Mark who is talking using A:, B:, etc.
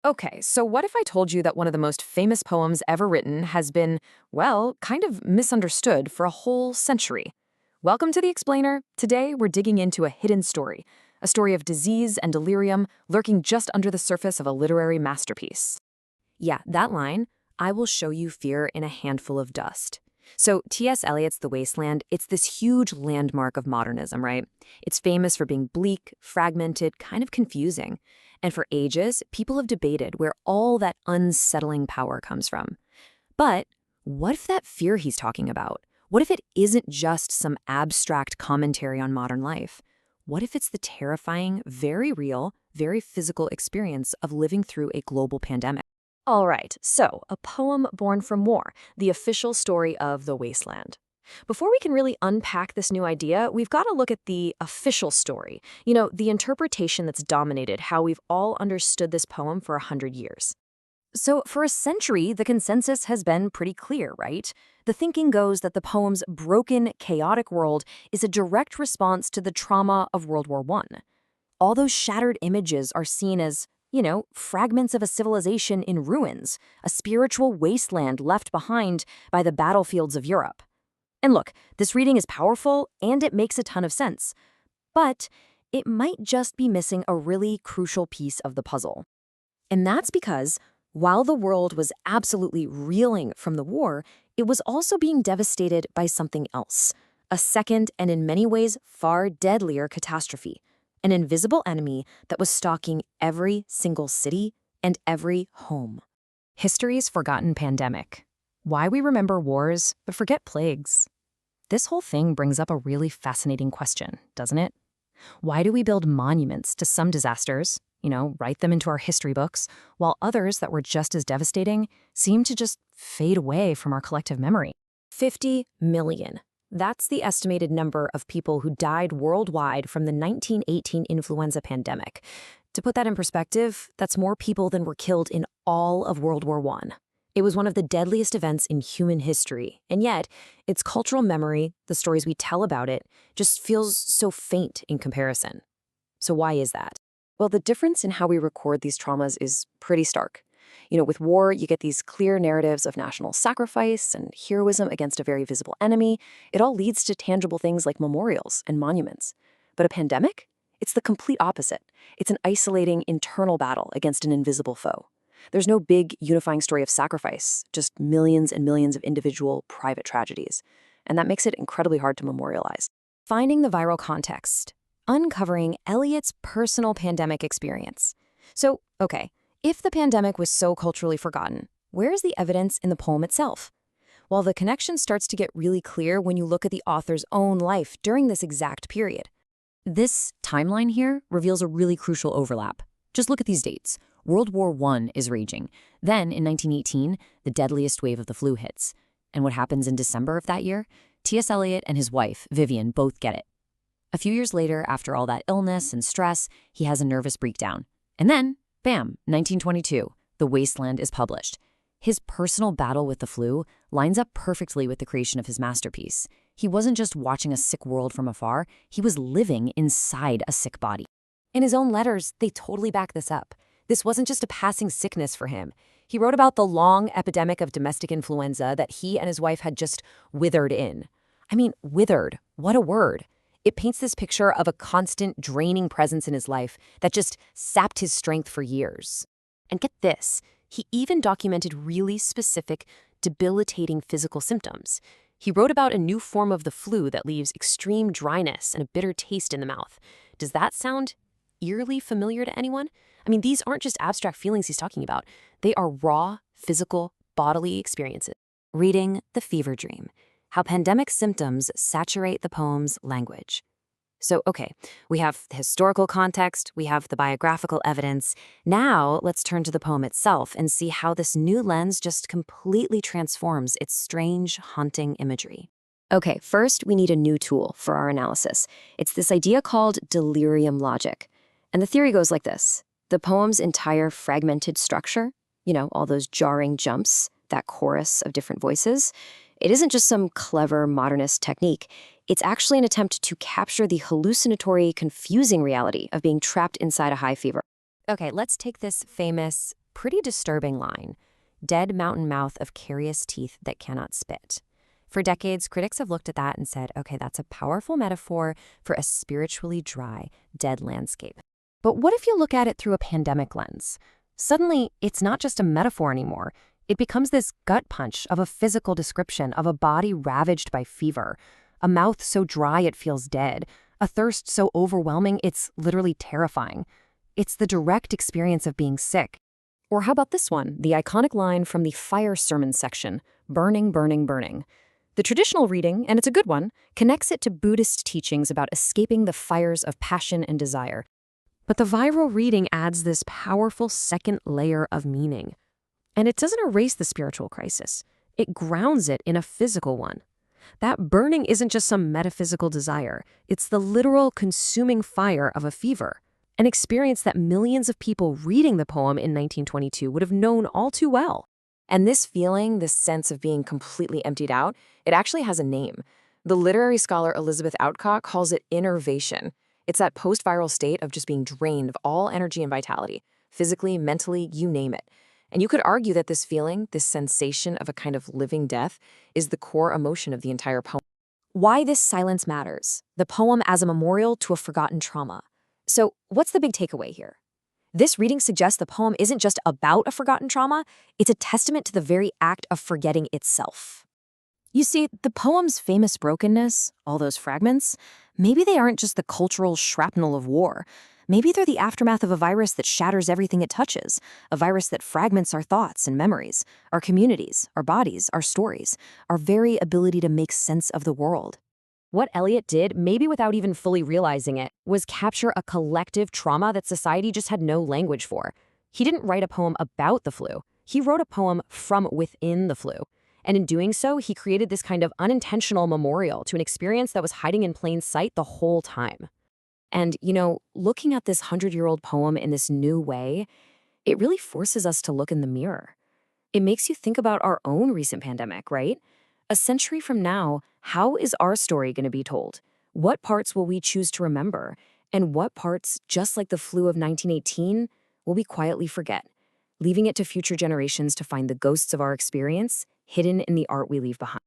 A: Okay, so what if I told you that one of the most famous poems ever written has been, well, kind of misunderstood for a whole century? Welcome to The Explainer. Today, we're digging into a hidden story, a story of disease and delirium lurking just under the surface of a literary masterpiece. Yeah, that line, I will show you fear in a handful of dust. So, T.S. Eliot's The Wasteland, it's this huge landmark of modernism, right? It's famous for being bleak, fragmented, kind of confusing. And for ages, people have debated where all that unsettling power comes from. But what if that fear he's talking about? What if it isn't just some abstract commentary on modern life? What if it's the terrifying, very real, very physical experience of living through a global pandemic? All right, so a poem born from war, the official story of the wasteland. Before we can really unpack this new idea, we've got to look at the official story. The interpretation that's dominated how we've all understood this poem for 100 years. So, for a century, the consensus has been pretty clear, right? The thinking goes that the poem's broken, chaotic world is a direct response to the trauma of World War I. All those shattered images are seen as, fragments of a civilization in ruins, a spiritual wasteland left behind by the battlefields of Europe. And look, this reading is powerful and it makes a ton of sense. But it might just be missing a really crucial piece of the puzzle. And that's because while the world was absolutely reeling from the war, it was also being devastated by something else, a second and in many ways far deadlier catastrophe, an invisible enemy that was stalking every single city and every home. History's forgotten pandemic. Why we remember wars but forget plagues. This whole thing brings up a really fascinating question, doesn't it? Why do we build monuments to some disasters, write them into our history books, while others that were just as devastating seem to just fade away from our collective memory? 50 million. That's the estimated number of people who died worldwide from the 1918 influenza pandemic. To put that in perspective, that's more people than were killed in all of World War I. It was one of the deadliest events in human history, and yet, its cultural memory, the stories we tell about it, just feels so faint in comparison. So why is that? Well, the difference in how we record these traumas is pretty stark. With war, you get these clear narratives of national sacrifice and heroism against a very visible enemy. It all leads to tangible things like memorials and monuments. But a pandemic? It's the complete opposite. It's an isolating internal battle against an invisible foe. There's no big unifying story of sacrifice, just millions and millions of individual private tragedies. And that makes it incredibly hard to memorialize. Finding the viral context. Uncovering Eliot's personal pandemic experience. So, okay, if the pandemic was so culturally forgotten, where's the evidence in the poem itself? Well, the connection starts to get really clear when you look at the author's own life during this exact period. This timeline here reveals a really crucial overlap. Just look at these dates. World War I is raging. Then, in 1918, the deadliest wave of the flu hits. And what happens in December of that year? T.S. Eliot and his wife, Vivian, both get it. A few years later, after all that illness and stress, he has a nervous breakdown. And then, bam, 1922, The Wasteland is published. His personal battle with the flu lines up perfectly with the creation of his masterpiece. He wasn't just watching a sick world from afar, he was living inside a sick body. In his own letters, they totally back this up. This wasn't just a passing sickness for him. He wrote about the long epidemic of domestic influenza that he and his wife had just withered in. I mean, withered, what a word. It paints this picture of a constant, draining presence in his life that just sapped his strength for years. And get this, he even documented really specific, debilitating physical symptoms. He wrote about a new form of the flu that leaves extreme dryness and a bitter taste in the mouth. Does that sound eerily familiar to anyone? I mean, these aren't just abstract feelings he's talking about. They are raw, physical, bodily experiences. Reading The Fever Dream. How pandemic symptoms saturate the poem's language. So, okay, we have the historical context, we have the biographical evidence. Now, let's turn to the poem itself and see how this new lens just completely transforms its strange, haunting imagery. Okay, first, we need a new tool for our analysis. It's this idea called delirium logic. And the theory goes like this. The poem's entire fragmented structure, all those jarring jumps, that chorus of different voices, it isn't just some clever modernist technique. It's actually an attempt to capture the hallucinatory, confusing reality of being trapped inside a high fever. Okay, let's take this famous
B: Pretty disturbing line. Dead mountain mouth of carious teeth that cannot spit. For decades, critics have looked at that and said, okay, that's a powerful metaphor for a spiritually dry, dead landscape. But what if you look at it through a pandemic lens? Suddenly, it's not just a metaphor anymore. It becomes this gut punch of a physical description of a body ravaged by fever, a mouth so dry it feels dead, a thirst so overwhelming it's literally terrifying. It's the direct experience of being sick.
A: Or how about this one, the iconic line from the fire sermon section, burning, burning, burning. The traditional reading, and it's a good one, connects it to Buddhist teachings about escaping the fires of passion and desire.
B: But the viral reading adds this powerful second layer of meaning. And it doesn't erase the spiritual crisis. It grounds it in a physical one. That burning isn't just some metaphysical desire. It's the literal consuming fire of a fever, an experience that millions of people reading the poem in 1922 would have known all too well.
A: And this feeling, this sense of being completely emptied out, it actually has a name. The literary scholar Elizabeth Outcock calls it innervation. It's that post-viral state of just being drained of all energy and vitality, physically, mentally, you name it. And you could argue that this feeling, this sensation of a kind of living death, is the core emotion of the entire poem. Why this silence matters, the poem as a memorial to a forgotten trauma. So, what's the big takeaway here? This reading suggests the poem isn't just about a forgotten trauma, it's a testament to the very act of forgetting itself. You see, the poem's famous brokenness, all those fragments, maybe they aren't just the cultural shrapnel of war. Maybe they're the aftermath of a virus that shatters everything it touches, a virus that fragments our thoughts and memories, our communities, our bodies, our stories, our very ability to make sense of the world. What Eliot did, maybe without even fully realizing it, was capture a collective trauma that society just had no language for. He didn't write a poem about the flu. He wrote a poem from within the flu. And in doing so, he created this kind of unintentional memorial to an experience that was hiding in plain sight the whole time. And, looking at this 100-year-old poem in this new way, it really forces us to look in the mirror. It makes you think about our own recent pandemic, right? A century from now, how is our story going to be told? What parts will we choose to remember? And what parts, just like the flu of 1918, will we quietly forget, leaving it to future generations to find the ghosts of our experience hidden in the art we leave behind?